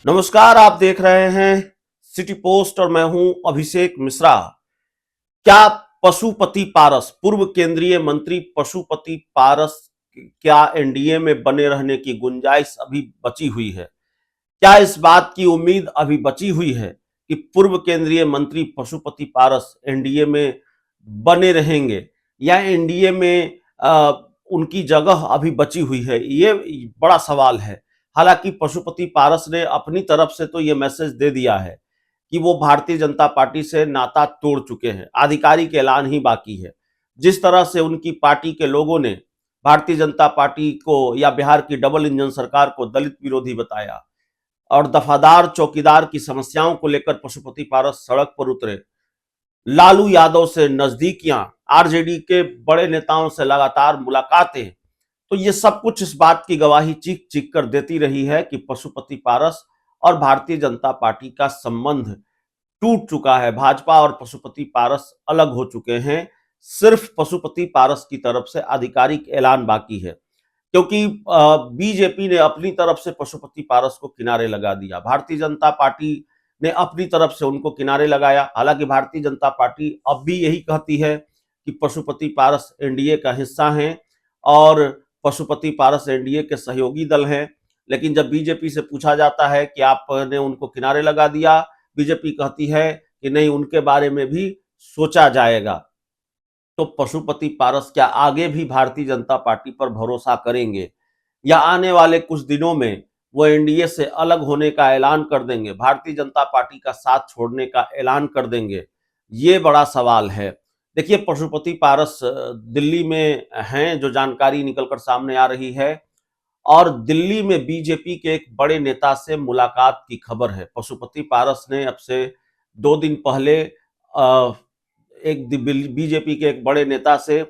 नमस्कार, आप देख रहे हैं सिटी पोस्ट और मैं हूं अभिषेक मिश्रा। क्या पशुपति पारस, पूर्व केंद्रीय मंत्री पशुपति पारस, क्या एनडीए में बने रहने की गुंजाइश अभी बची हुई है? क्या इस बात की उम्मीद अभी बची हुई है कि पूर्व केंद्रीय मंत्री पशुपति पारस एनडीए में बने रहेंगे, या एनडीए में उनकी जगह अभी बची हुई है? ये बड़ा सवाल है। हालांकि पशुपति पारस ने अपनी तरफ से तो ये मैसेज दे दिया है कि वो भारतीय जनता पार्टी से नाता तोड़ चुके हैं, आधिकारिक ऐलान ही बाकी है। जिस तरह से उनकी पार्टी के लोगों ने भारतीय जनता पार्टी को या बिहार की डबल इंजन सरकार को दलित विरोधी बताया और दफादार चौकीदार की समस्याओं को लेकर पशुपति पारस सड़क पर उतरे, लालू यादव से नजदीकियां, आरजेडी के बड़े नेताओं से लगातार मुलाकातें, तो ये सब कुछ इस बात की गवाही चीख चीख कर देती रही है कि पशुपति पारस और भारतीय जनता पार्टी का संबंध टूट चुका है। भाजपा और पशुपति पारस अलग हो चुके हैं। सिर्फ पशुपति पारस की तरफ से आधिकारिक ऐलान बाकी है, क्योंकि बीजेपी ने अपनी तरफ से पशुपति पारस को किनारे लगा दिया, भारतीय जनता पार्टी ने अपनी तरफ से उनको किनारे लगाया। हालांकि भारतीय जनता पार्टी अब भी यही कहती है कि पशुपति पारस एनडीए का हिस्सा हैं और पशुपति पारस एनडीए के सहयोगी दल हैं। लेकिन जब बीजेपी से पूछा जाता है कि आपने उनको किनारे लगा दिया, बीजेपी कहती है कि नहीं, उनके बारे में भी सोचा जाएगा। तो पशुपति पारस क्या आगे भी भारतीय जनता पार्टी पर भरोसा करेंगे, या आने वाले कुछ दिनों में वो एनडीए से अलग होने का ऐलान कर देंगे, भारतीय जनता पार्टी का साथ छोड़ने का ऐलान कर देंगे? ये बड़ा सवाल है। देखिए, पशुपति पारस दिल्ली में हैं, जो जानकारी निकलकर सामने आ रही है, और दिल्ली में बीजेपी के एक बड़े नेता से मुलाकात की खबर है। पशुपति पारस ने अब से 2 दिन पहले एक बीजेपी के एक बड़े नेता से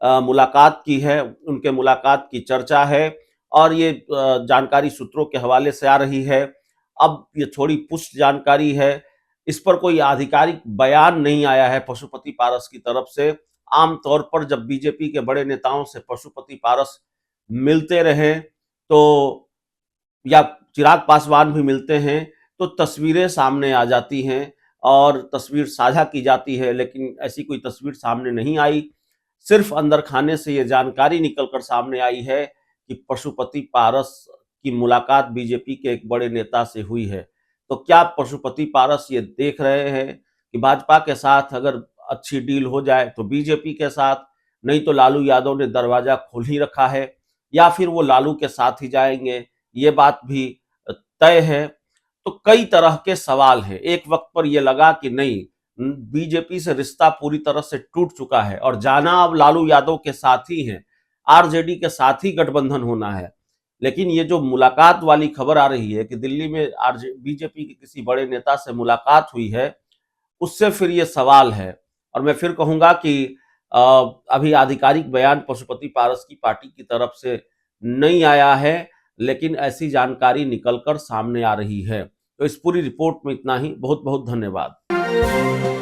मुलाकात की है, उनके मुलाकात की चर्चा है और ये जानकारी सूत्रों के हवाले से आ रही है। अब ये थोड़ी पुष्ट जानकारी है, इस पर कोई आधिकारिक बयान नहीं आया है पशुपति पारस की तरफ से। आमतौर पर जब बीजेपी के बड़े नेताओं से पशुपति पारस मिलते रहे, तो या चिराग पासवान भी मिलते हैं, तो तस्वीरें सामने आ जाती हैं और तस्वीर साझा की जाती है, लेकिन ऐसी कोई तस्वीर सामने नहीं आई। सिर्फ अंदर खाने से ये जानकारी निकलकर सामने आई है कि पशुपति पारस की मुलाकात बीजेपी के एक बड़े नेता से हुई है। तो क्या पशुपति पारस ये देख रहे हैं कि भाजपा के साथ अगर अच्छी डील हो जाए तो बीजेपी के साथ, नहीं तो लालू यादव ने दरवाजा खोल ही रखा है, या फिर वो लालू के साथ ही जाएंगे, ये बात भी तय है? तो कई तरह के सवाल हैं। एक वक्त पर यह लगा कि नहीं, बीजेपी से रिश्ता पूरी तरह से टूट चुका है और जाना अब लालू यादव के साथ ही है, आरजेडी के साथ ही गठबंधन होना है। लेकिन ये जो मुलाकात वाली खबर आ रही है कि दिल्ली में बीजेपी के किसी बड़े नेता से मुलाकात हुई है, उससे फिर ये सवाल है। और मैं फिर कहूंगा कि अभी आधिकारिक बयान पशुपति पारस की पार्टी की तरफ से नहीं आया है, लेकिन ऐसी जानकारी निकलकर सामने आ रही है। तो इस पूरी रिपोर्ट में इतना ही। बहुत बहुत धन्यवाद।